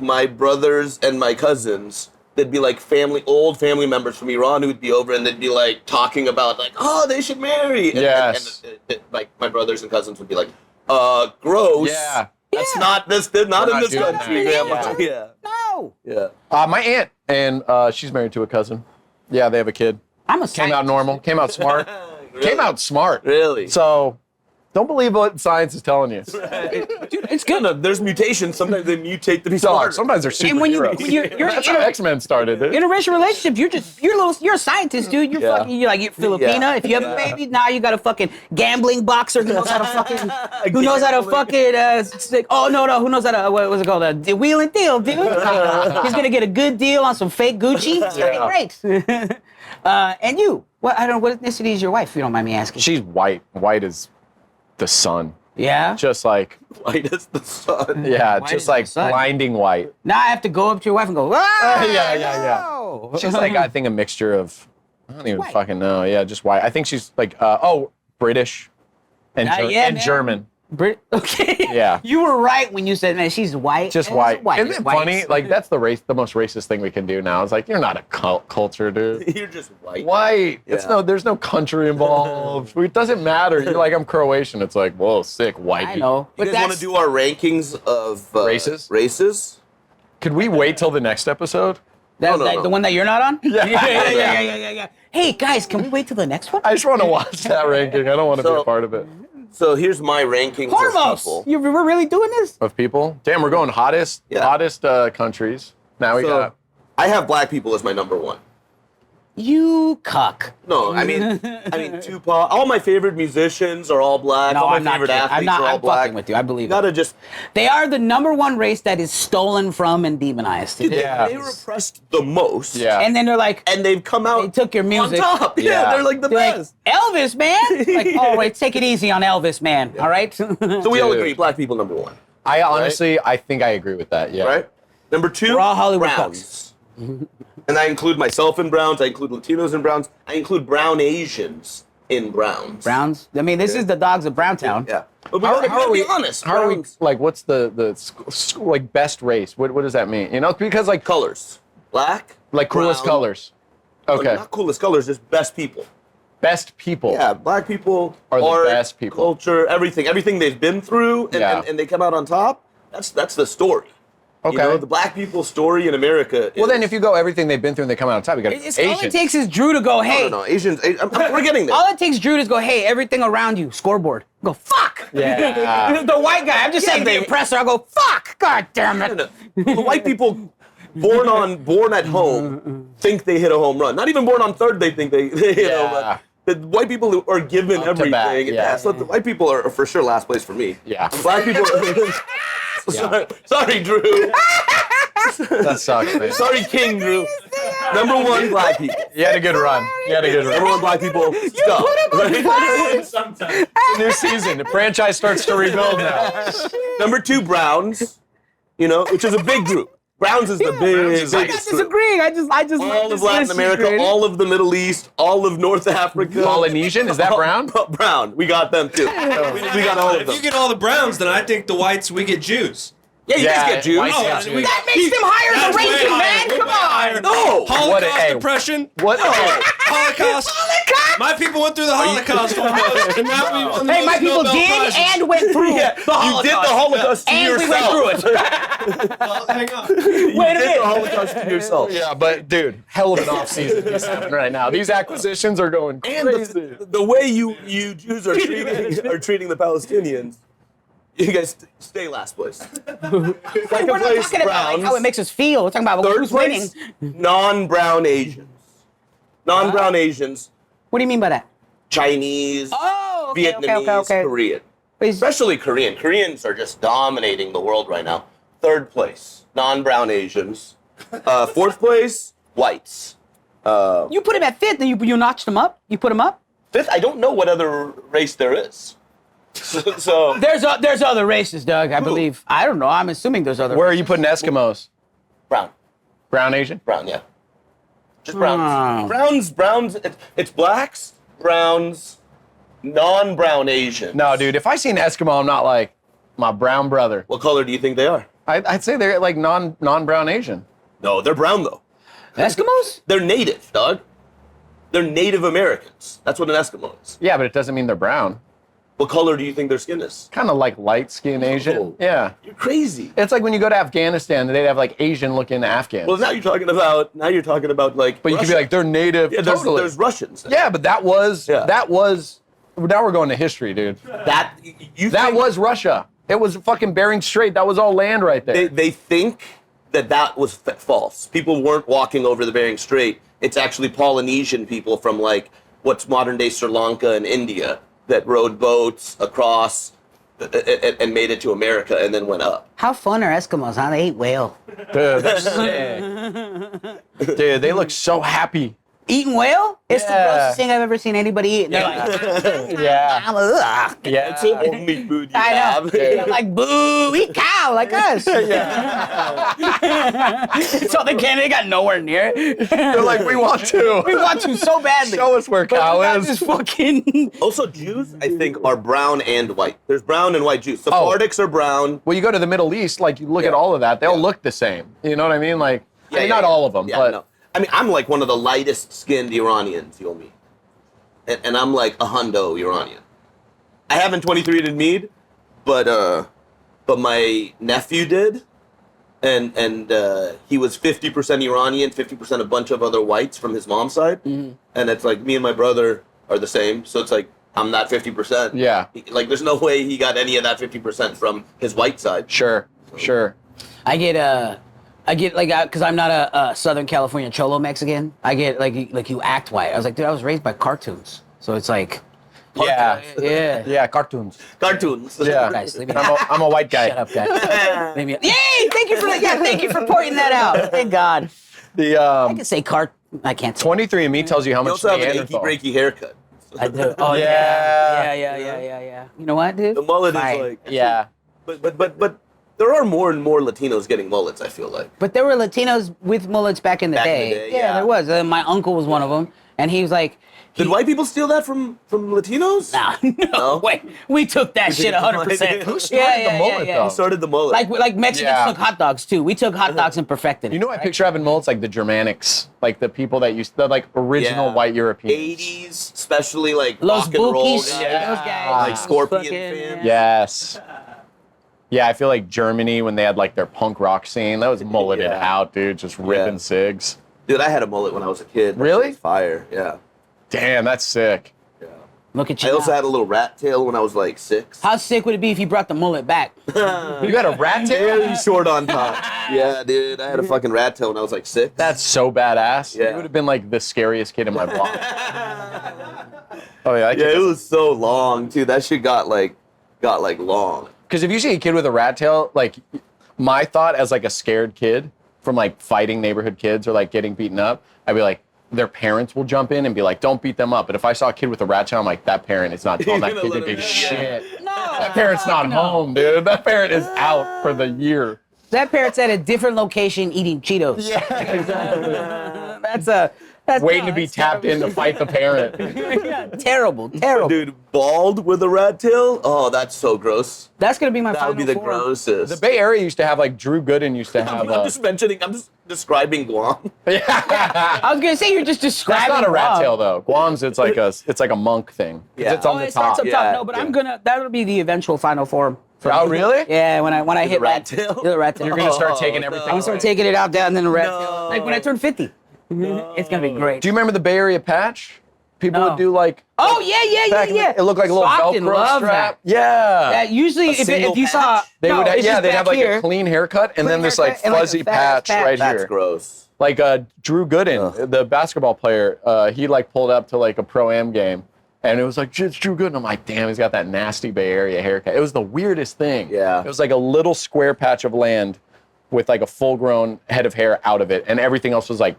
my brothers and my cousins. They'd be like old family members from Iran who would be over, and they'd be like talking about like, oh, they should marry. Yes. And like my brothers and cousins would be like, gross. Yeah. That's not this. They're not in not this doing country, that. Grandma. Yeah. No. Yeah. My aunt, and she's married to a cousin. Yeah, they have a kid. I'm a Came out normal. Came out smart. Really? Came out smart. Really? So, don't believe what science is telling you. Dude, it's good. No, there's mutations. Sometimes they mutate to be Dog, smarter. sometimes they're superheroes. And when you're That's how X-Men started. Dude. interracial relationship, you're a scientist, dude. You're Yeah. fucking, you're Filipina. Yeah. If you have a baby, now you got a fucking gambling boxer who knows how to fucking, who knows how to fucking, stick. Oh no, who knows how to, what was it called? The wheel and deal, dude. He's gonna get a good deal on some fake Gucci. It's gonna be great. And you, I don't know, what ethnicity is your wife? If you don't mind me asking. She's white. White is the sun. Yeah. Just like, White as the sun. yeah, White just is the like sun. blinding white. Now I have to go up to your wife and go, ah, Yeah. no. She's like, I think a mixture of, I don't even White. fucking know. Yeah, just white. I think she's like, British and, Yeah, and man. German. Okay. Yeah. You were right when you said, man, she's white. Just And white. it's Isn't It's it white. funny? Like, that's the most racist thing we can do now. It's like, you're not a culture, dude. You're just white. White. It's Yeah. there's no country involved. It doesn't matter. You're like, I'm Croatian. It's like, whoa, sick, white. I know. You But guys want to do our rankings of Races? Races? Could we wait till the next episode? That's No. the one that you're not on? Yeah. Yeah. Hey, guys, can we wait till the next one? I just want to watch that ranking. I don't want to be So- a part of it. So here's my rankings of Hormoz! people. We're really doing this? Of people? Damn, we're going hottest countries. Now we So got. I have black people as my number one. You cuck. No, I mean Tupac. All my favorite musicians are all black. No, all my I'm not favorite kidding. athletes I'm are all black. fucking with you. I believe You gotta it. just. They are the number one race that is stolen from and demonized. Yeah. They were oppressed the most. Yeah. And then they're like, And they've come out. They took your music. on top. Yeah, Yeah. they're like the they're like, best. Elvis, man. Like, oh, wait, take it easy on Elvis, man. All right? So we all Dude. agree, black people number one, I honestly, I think I agree with that. Yeah. right? Number two, We're all Hollywood browns. And I include myself in browns. I include Latinos in browns. I include brown Asians in browns. Browns. I mean, this is the dogs of Browntown. Yeah. But we How gotta are be we honest. How are we browns. like? What's the like best race? What does that mean? You know, because like Colors. Black. like coolest brown. colors. Okay. Not coolest colors, just best people. Best people. Yeah, black people Are the art, best people. culture, everything they've been through, and, Yeah. and they come out on top. That's the story. Okay. You know, the black people's story in America. Well, then if you go everything they've been through and they come out on top, you got All it Asians. takes is Drew to go, hey. No, Asians. We're getting there. All it takes Drew to go, hey, everything around you, scoreboard. Go, fuck. Yeah. The white guy. I'm just saying they- the oppressor. I go, fuck. God damn it. The white people born at home think they hit a home run. Not even born on third, they think they hit a home run. The white people who are given Up to everything. bat, yeah. So the white people are for sure last place for me. Yeah. Black people. Sorry, Drew. That sucks, man. Sorry, King Drew. Number one, black people. You had a good run. Number one, black people. Stop. Sometimes. New season. The franchise starts to rebuild now. Number two, Browns. You know, which is a big group. Browns is the biggest I'm not group. disagreeing. I just All of Latin America, all of the Middle East, all of North Africa. Polynesian? Is that brown? Brown. We got them too. We got all of If them. you get all the Browns, then I think the whites, we get Jews. Yeah, you guys get Jews. whites Oh, get we- Jews. That makes them higher in the That's way ranking, higher, man. way Come higher. on. No. Holocaust, Hey, depression, What? Holocaust. Holocaust? My people went through the Holocaust almost, and now we won the Hey, my most people Nobel did Prizes. and went through Yeah, the you Holocaust. did the Holocaust to and yourself. we went through it. Well, hang on. You Wait a did the minute. Holocaust to yourself. Yeah, but dude, hell of an offseason is happening right now. These acquisitions are going And crazy. the way you Jews are treating the Palestinians, you guys stay last place. Second We're not place, talking about like, Browns. how it makes us feel. We're talking about Third who's winning. place, non-brown Asians. Non-brown Asians, What do you mean by that? Chinese, Oh, okay, Vietnamese, okay. Korean. Is- Especially Korean. Koreans are just dominating the world right now. Third place, non-brown Asians. Fourth place, whites. You put him at fifth, and you notched him up. You put him up. Fifth, I don't know what other race there is. So There's other races, Doug. I believe. I don't know. I'm assuming there's other. Where are you putting Eskimos? brown, Brown Asian? yeah. Just browns. Oh. Browns. It's blacks, browns, non-brown Asians. No, dude, if I see an Eskimo, I'm not like my brown brother. What color do you think they are? I'd say they're like non-brown Asian. No, they're brown though. Eskimos? They're native, dog. They're Native Americans. That's what an Eskimo is. Yeah, but it doesn't mean they're brown. What color do you think their skin is? Kind of like light skin Asian. Oh. Yeah. You're crazy. It's like when you go to Afghanistan, they'd have like Asian looking Afghans. Well, now you're talking about like. but you could be like, they're native. yeah, totally. there's Russians. Yeah, but that was. Yeah. Now we're going to history, dude. That you. That think was Russia. It was fucking Bering Strait. That was all land right there. They think that was false. People weren't walking over the Bering Strait. It's actually Polynesian people from like what's modern day Sri Lanka and India that rode boats across and made it to America and then went up. How fun are Eskimos? Huh? They eat whale. Dude, they're sick. Dude, they look so happy. Eating whale? It's the Yeah. grossest thing I've ever seen anybody eat. They're like, Yeah. ugh. Yeah. It's the only food you I know. have. They're like, boo, eat cow like us. So they can't. They got nowhere near it. They're like, we want to. We want to so badly. Show us where But cow you guys is. just fucking. Also, Jews, I think, are brown and white. There's brown and white Jews. Sephardics are brown. Well, you go to the Middle East, like you look at all of that, they'll look the same. You know what I mean? Like, I mean, not all of them, Yeah, but no. I mean, I'm like one of the lightest skinned Iranians you'll meet. And I'm like a hundo Iranian. I haven't 23'd mead, but my nephew did. And he was 50% Iranian, 50% a bunch of other whites from his mom's side. Mm-hmm. And it's like me and my brother are the same. So it's like, I'm not 50%. Yeah. Like, there's no way he got any of that 50% from his white side. sure. I get like, because I'm not a Southern California Cholo Mexican. I get like you act white. I was like, dude, I was raised by cartoons, so it's like, Yeah. yeah. Yeah, cartoons. Cartoons. Yeah. Guys, leave me I'm a white guy. Shut up, guys. Leave me. Yay! Thank you for that. Yeah, thank you for pointing that out. Thank God. The I can say I can't say. 23andMe tells you how You much also have an achy Neanderthal. breaky haircut. I do. Oh yeah. You know what, dude? The mullet Fine. is like. Yeah. But there are more and more Latinos getting mullets, I feel like. But there were Latinos with mullets back in the Back in day. the day, yeah, yeah. there was. My uncle was one of them, and he was like, Did white people steal that from Latinos? "Nah, no way. We took that shit 100%." Who started the mullet, though? Who started the mullet? Like Mexicans Yeah. took hot dogs too. We took hot dogs and perfected it. You know, I picture having mullets like the Germanics, like the people that used the like original Yeah. white Europeans. 80s, especially like Los rock and roll. Bookies, Yeah. those guys. Like Scorpion Fucking, fans. Yes. Yeah, I feel like Germany, when they had like their punk rock scene, that was mulleted Yeah. out, dude, just ripping cigs. Dude, I had a mullet when I was a kid. That Really? shit was fire, yeah. Damn, that's sick. Yeah. Look at you. I also now. had a little rat tail when I was like 6. How sick would it be if you brought the mullet back? You had a rat tail? Very short on top. Yeah, dude, I had a fucking rat tail when I was like 6. That's so badass. Yeah. You would have been like the scariest kid in my block. Oh yeah, yeah, it was so long too. That shit got like long. Because if you see a kid with a rat tail, like my thought as like a scared kid from like fighting neighborhood kids or like getting beaten up, I'd be like, their parents will jump in and be like, don't beat them up. But if I saw a kid with a rat tail, I'm like, that parent is not telling that You're kid gonna to let do him- shit. No. That parent's not home, dude. That parent is out for the year. That parent's at a different location eating Cheetos. Yeah. That's Waiting to be tapped in to fight the parent. Yeah, terrible. Dude, bald with a rat tail? Oh, that's so gross. That's gonna be my That final would be the form. grossest. The Bay Area used to have like Drew Gooden used to have. I'm just describing Guam. I was gonna say you're just describing. That's not a rat Guam. tail though. Guam's it's like a monk thing. 'Cause Yeah. It's on Oh, the it starts top. up top. Yeah, No, but yeah. that'll be the eventual final form. for Oh me. really? Yeah, when I hit rat like, tail? the rat tail. You're gonna start Oh, taking no. everything. I'm gonna start taking it out down and then the rat No. tail. Like when I turn 50. It's gonna be great. Do you remember the Bay Area patch? People No. would do like. Oh yeah. back in the- It looked like a little Stockton Velcro loved strap. that. Yeah. That usually, if single you saw, patch? They no, would. it's Yeah, just they'd back have like here. a clean haircut and then Clean this like haircut and, like, a fuzzy fat patch right That's here. gross. Like Drew Gooden, the basketball player, he like pulled up to like a pro-am game, and it was like, it's Drew Gooden. I'm like, damn, he's got that nasty Bay Area haircut. It was the weirdest thing. Yeah. It was like a little square patch of land with like a full-grown head of hair out of it, and everything else was like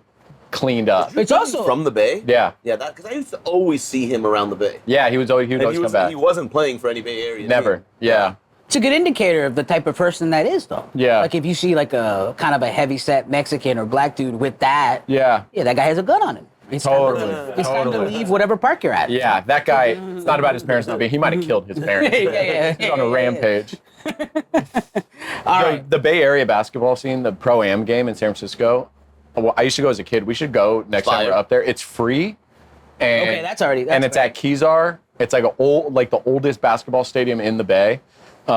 cleaned up. It's also From the Bay? Yeah. Yeah, because I used to always see him around the Bay. Yeah, he would always And come back. he wasn't playing for any Bay Area Never. team. Yeah. it's a good indicator of the type of person that is, though. Yeah. Like if you see like a kind of a heavy set Mexican or black dude with that, Yeah. that guy has a gun on him. It's Totally. It's time to Totally. leave whatever park you're at. Yeah, that guy, it's not about his parents not being, he might have killed his parents. Yeah. He's on a rampage. All right. The Bay Area basketball scene, the pro-am game in San Francisco, well, I used to go as a kid. We should go next time Fire. we're up there. It's free. And, Okay, that's already- and it's great. at Kezar. It's like the oldest basketball stadium in the Bay.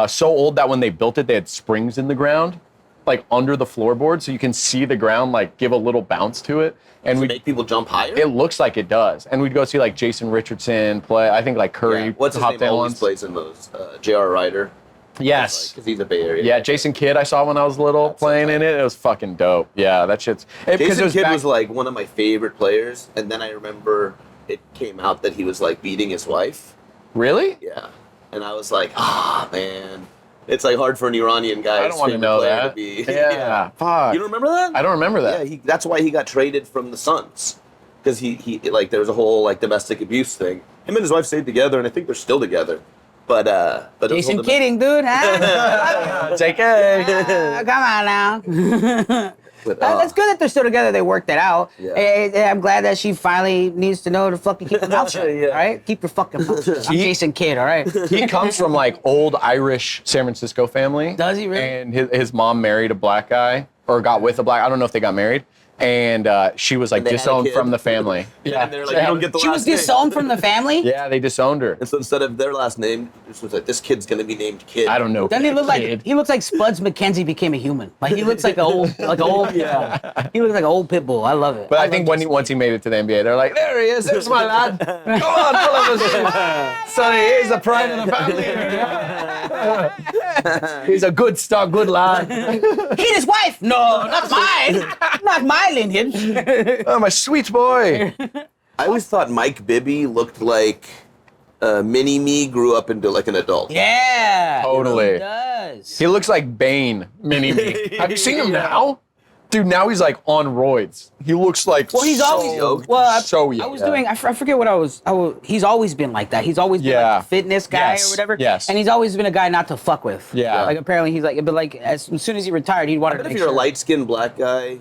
So old that when they built it, they had springs in the ground, like under the floorboard, so you can see the ground like give a little bounce to it. And To we make people jump higher? it looks like it does. And we'd go see like Jason Richardson play. I think like Curry. Yeah. What's his hopped name? in Always once. plays in those. J.R. Ryder. Yes. Because he's a Bay Area. Yeah, Jason Kidd I saw when I was little That's so playing tight. in it. It was fucking dope. Yeah, that shit's... Because Jason it was Kidd back- was like one of my favorite players, and then I remember it came out that he was like beating his wife. Really? Yeah, and I was like, man, it's like hard for an Iranian guy. I don't want to know that. Yeah. Fuck. You don't remember that? I don't remember that. Yeah, that's why he got traded from the Suns, because he like there was a whole like domestic abuse thing. Him and his wife stayed together, and I think they're still together. But it was Jason all kidding, dude, huh? JK. Come on now. But, That's good that they're still together. They worked it out. Yeah. I'm glad that she finally needs to know to fucking keep her mouth shut. Yeah. All right, keep your fucking mouth shut. I'm Jason Kidd. All right. He comes from like old Irish San Francisco family. Does he really? And his mom married a black guy, or got with a black, I don't know if they got married. And she was like And they had a disowned kid. from the family. And they're like, you don't get the She last was name. disowned from the family. Yeah, they disowned her. And so instead of their last name, it was like, this kid's gonna be named Kid. I don't know. Doesn't he look like Kid. he looks like Spuds McKenzie became a human? Like he looks like an old yeah. He looks like an old pit bull. I love it. But I think once he made it to the NBA, they're like, there he is, there's my lad. Come on, pull up his shit. Sonny, he's the pride of the family. He's a good star, good lad. Hit his wife? No, not mine. Not my lineage. Oh, my sweet boy. I always thought Mike Bibby looked like Mini Me grew up into like an adult. Yeah. Totally. He does. He looks like Bane, mini-me. Have you seen him now? Dude, now he's like on roids. He looks like Well, he's so, always yoked. so I young. was doing. I forget what I was. He's always been like that. He's always been Yeah. like a fitness guy Yes. or whatever. Yes. And he's always been a guy not to fuck with. Yeah. Like apparently he's like, but like as soon as he retired, he'd want to But if make you're sure. a light-skinned black guy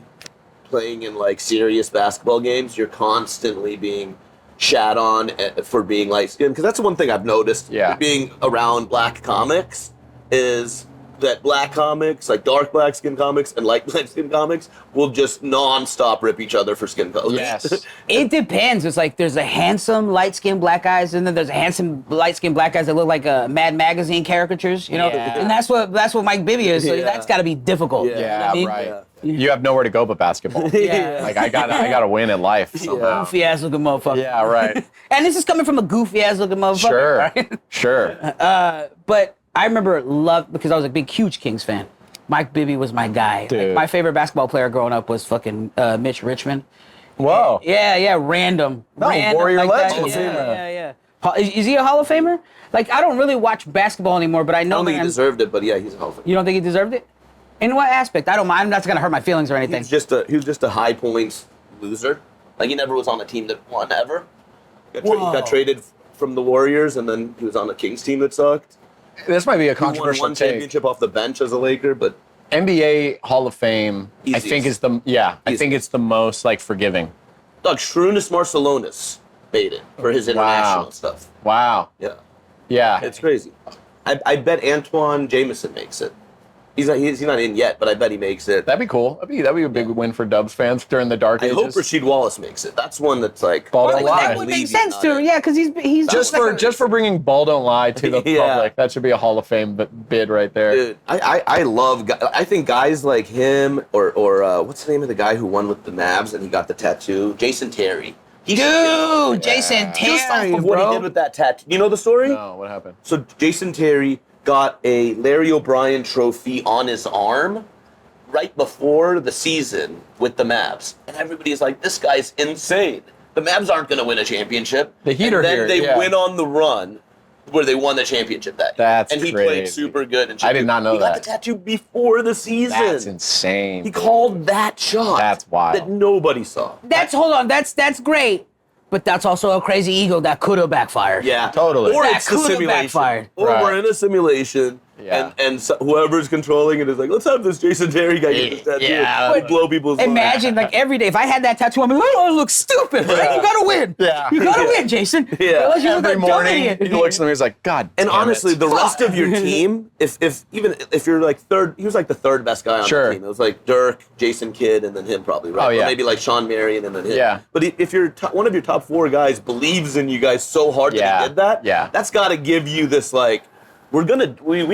playing in like serious basketball games, you're constantly being shat on for being light-skinned. Because that's the one thing I've noticed Yeah. being around black comics is that black comics, like dark black skin comics and light black skin comics, will just non-stop rip each other for skin color. Yes. It depends. It's like there's a handsome light-skinned black guys, and then there's a handsome light-skinned black guys that look like Mad Magazine caricatures, you know. Yeah. And that's what Mike Bibby is. So Yeah. that's got to be difficult. Yeah. You know what Yeah, I mean? right. Yeah. You have nowhere to go but basketball. Yeah. Like I gotta win in life somehow. Goofy ass looking motherfucker. Yeah, right. And this is coming from a goofy ass looking motherfucker. Sure. Right? Sure. But I remember because I was a big, huge Kings fan. Mike Bibby was my guy. Like, Dude. my favorite basketball player growing up was fucking Mitch Richmond. Whoa. Yeah, random. No, Random Warrior like that. legend. Yeah. Is he a Hall of Famer? Like, I don't really watch basketball anymore, but I I know don't think he man- deserved it, but yeah, he's a Hall of Famer. You don't think he deserved it? In what aspect? I don't mind. That's gonna hurt my feelings or He anything. was just a high points loser. Like he never was on a team that won ever. He Whoa. got traded from the Warriors, and then he was on a Kings team that sucked. This might be a He won controversial one take. championship off the bench as a Laker, but NBA Hall of Fame, I Easiest. think is I think it's the most like forgiving. Doug Shroonis Marcelonis made it for his international Wow. stuff. Wow. Yeah, Yeah. it's crazy. I bet Antoine Jameson makes it. He's not in yet, but I bet he makes it. That'd be cool. That'd be a big win for Dubs fans during the dark I ages. hope Rasheed Wallace makes it. That's one that's like Ball I don't can't lie. That would believe make he's sense not too. in. Yeah, because he's just for bringing Ball Don't Lie to the Yeah. public. That should be a Hall of Fame bid right there. Dude, I love. I think guys like him or what's the name of the guy who won with the Mavs and he got the tattoo? Jason Terry. He Dude, Jason just off Terry, of what he bro. did with that tattoo. You know the story? No, what happened? So Jason Terry got a Larry O'Brien trophy on his arm right before the season with the Mavs, and everybody's like, "This guy's insane. The Mavs aren't going to win a championship." The Heat and are then here, they yeah. went on the run where they won the championship that year. That's and he played crazy. super good. And I did not know he got that. the tattoo before the season. That's insane. He called that shot. That's wild. That nobody saw. That's great, but that's also a crazy ego that could have backfired. Yeah, Totally. Or That it's the could've simulation, backfired. or Right. we're in a simulation, Yeah. and so whoever's controlling it is like, let's have this Jason Terry guy get this tattoo. Yeah. and blow people's minds. Imagine like every day if I had that tattoo, I'm like, oh, it looks stupid. Right? You gotta win. Yeah. You gotta win, Jason. Yeah. Otherwise you look Every like a dumb morning, idiot. he looks at me. He's like, "God." And damn honestly, it. the rest of your team, if you're like third, he was like the third best guy on Sure. the team. It was like Dirk, Jason Kidd, and then him probably, right? Oh, yeah. Or maybe like Sean Marion and then him. Yeah. But if one of your top four guys believes in you guys so hard that Yeah. he did that, Yeah. that's got to give you this like, we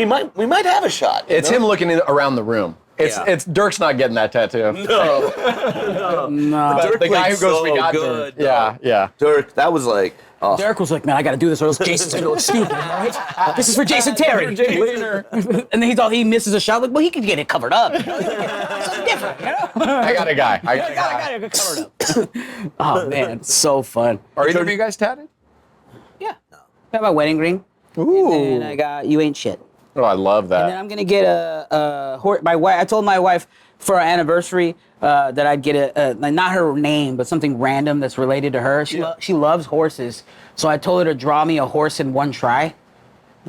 might have a shot. you It's know? him looking around the room. Yeah. It's Dirk's not getting that tattoo. No. No. Dirk The guy played who goes, "We so got good, Dirk." Yeah, yeah. Dirk, that was like awesome. Derek was like, man, I gotta do this or else Jason's gonna look stupid, right? This is for Jason Terry. And then he misses a shot, like, well, he could get it covered up. You know? Something different, you know? I got a guy. I got a I guy. gotta get covered up. Oh man, it's so fun. Are either of you guys tatted? Yeah. Got my wedding ring. Ooh. And I got You Ain't Shit. Oh, I love And then that. I'm gonna get a horse. My wife. I told my wife for our anniversary that I'd get not her name, but something random that's related to her. She loves horses, so I told her to draw me a horse in one try.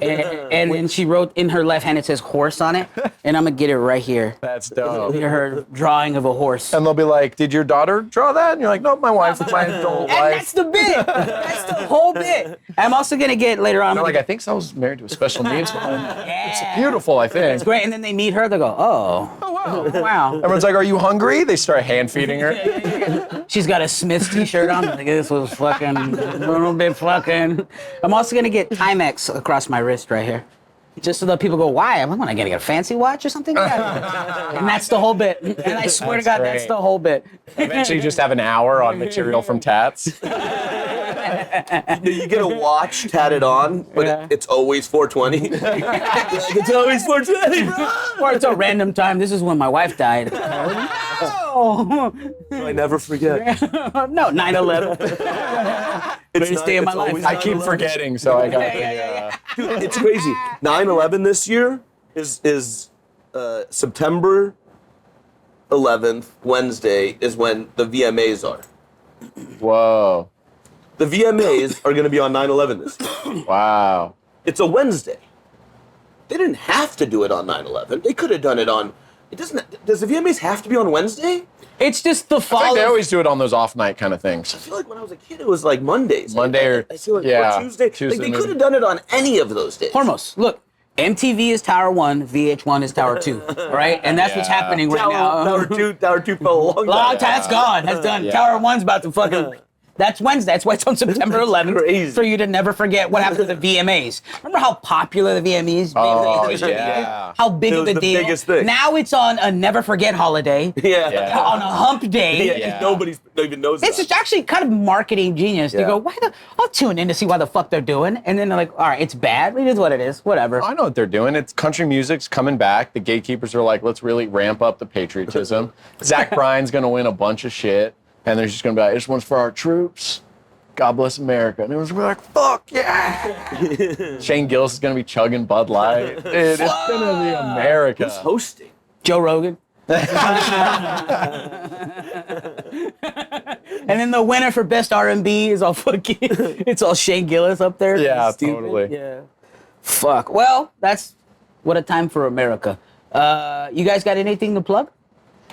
And then she wrote in her left hand, it says horse on it, and I'm gonna get it right here. That's dope. Her drawing of a horse. And they'll be like, "Did your daughter draw that?" And you're like, "Nope, my wife. It's my adult And wife." that's the bit. That's the whole bit. I'm also gonna get later on. They're like, "I think Sal's married to a special needs woman." yeah. It's beautiful, I think. It's great. And then they meet her. They go, oh, wow. Everyone's like, "Are you hungry?" They start hand feeding her. She's got a Smith's t-shirt on. Like, this was fucking a little bit fucking. I'm also gonna get Timex across my wrist right here. Just so that people go, why? I'm gonna get a fancy watch or something? And that's the whole bit. And I swear to God, That's that's great. the whole bit. Eventually, you just have an hour on material from tats. You get a watch tatted on, but Yeah. it's always 420. It's always 420, bro. Or it's a random time. This is when my wife died. Oh. I never forget. No, 9/11. It's Greatest day of my life. always I keep 9/11. forgetting, so I got Yeah. Dude, it's crazy. 9/11 this year is September 11th, Wednesday, is when the VMAs are. Whoa. The VMAs are going to be on 9/11 this year. Wow. It's a Wednesday. They didn't have to do it on 9/11. They could have done it on. It doesn't. Does the VMAs have to be on Wednesday? It's just the I fall. think they always do it on those off night kind of things. I feel like when I was a kid, it was like Mondays. Monday or- I feel like yeah, or Tuesday. Tuesday Like they maybe. could have done it on any of those days. Hormoz, look, MTV is Tower 1, VH1 is Tower 2, right? And that's what's Yeah. happening right now. Tower two fell a long time. Long time, that's gone. That's done. Yeah. Tower 1's about to fucking. That's Wednesday. That's why it's on September 11th. crazy. For you to never forget what happened to the VMAs. Remember how popular the VMAs? Oh, used to be? yeah. How big It of was a the deal. biggest thing. Now it's on a never forget holiday. Yeah. Yeah. On a hump day. Yeah. Nobody even knows It's that. just actually kind of marketing genius. They Yeah. go, I'll tune in to see what the fuck they're doing. And then they're like, all right, it's bad. It is what it is. Whatever. I know what they're doing. It's country music's coming back. The gatekeepers are like, let's really ramp up the patriotism. Zach Bryan's gonna win a bunch of shit, and they're just gonna be like, this one's for our troops. God bless America. And everyone's gonna be like, fuck yeah. Shane Gillis is gonna be chugging Bud Light. Dude, it's gonna be America. Who's hosting? Joe Rogan. And then the winner for best R&B is all fucking, it's all Shane Gillis up there. Yeah, Stupid. totally. Yeah. Fuck. Well, that's what a time for America. You guys got anything to plug?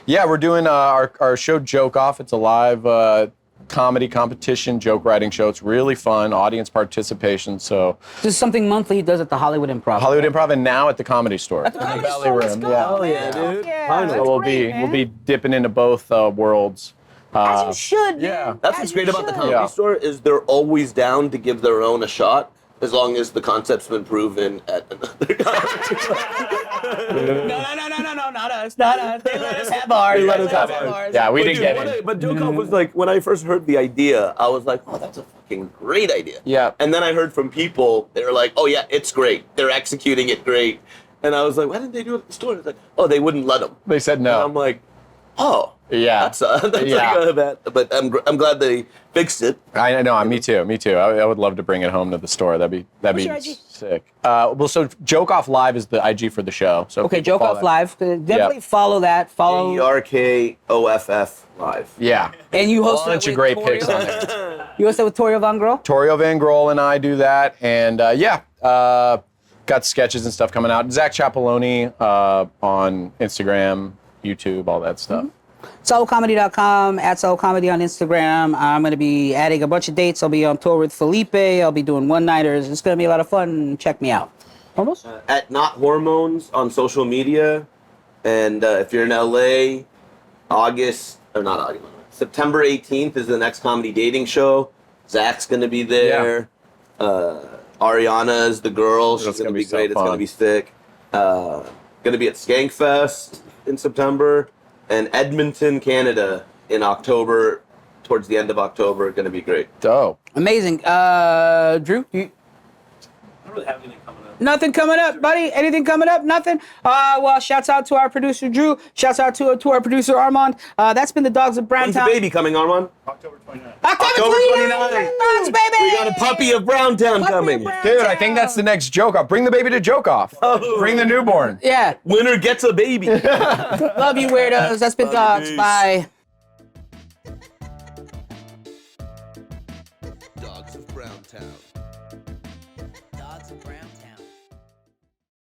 Yeah, we're doing our show Joke Off. It's a live comedy competition, joke writing show. It's really fun, audience participation. So This is something monthly he does at the Hollywood Improv. Hollywood Improv, and now at the Comedy Store. At the in Comedy Valley Store, let's Room. go. Yeah. Oh, yeah, dude. Yeah, Finally. that's So we'll great, man. be dipping into both worlds. As you should, man. yeah. That's As what's you great about the should. Comedy Yeah. Store is they're always down to give their own a shot as long as the concept's been proven at another No, not us, not us. They let us have ours. They let They us have ours. Yeah, we But didn't dude, get when it. But Joke Off was like, when I first heard the idea, I was like, oh, that's a fucking great idea. Yeah. And then I heard from people, they were like, oh yeah, it's great. They're executing it great. And I was like, why didn't they do it at the store? It's like, oh, they wouldn't let them. They said And I'm no. like, oh. Yeah. That's Yeah. like that. But I'm glad they fixed it. I know. Me too. I would love to bring it home to the store. That'd be your IG? sick. Well, so Joke Off Live is the IG for the show. So Okay, people Joke follow Off that. Live. Definitely follow that. Follow. ERKOFF live. Yeah. And you host Bunch it of with great pics Torio. on there. You host it with Torio Von Grohl? Torio Van Grohl and I do that, and got sketches and stuff coming out. Zack Chapaloni on Instagram, YouTube, all that stuff. SoulComedy.com, at SoulComedy on Instagram. I'm going to be adding a bunch of dates. I'll be on tour with Felipe. I'll be doing one-nighters. It's going to be a lot of fun. Check me out. Almost? At Not Hormones on social media. And if you're in LA, September 18th is the next comedy dating show. Zach's going to be there. Ariana is the girl. She's That's going to gonna be be so great. It's going to fun. be sick. Going to be at Skankfest in September. And Edmonton, Canada in October, towards the end of October. Going to be great. Dope. Amazing. Drew, I don't really have anything coming up. nothing coming up, buddy? Anything coming up? Nothing? Well, shouts out to our producer, Drew. Shouts out to our producer, Armand. That's been the Dogs of When's the Browntown. baby coming, Armand? October 29th. October 29th. Dogs, baby. We got a puppy of Browntown Puppy of coming. Browntown. Dude, I think that's the next Joke Off. Bring the baby to Joke Off. Oh. Bring the newborn. Yeah. Winner gets a baby. Love you, weirdos. That's been Love Dogs. you, peace. Bye. Dogs of Browntown.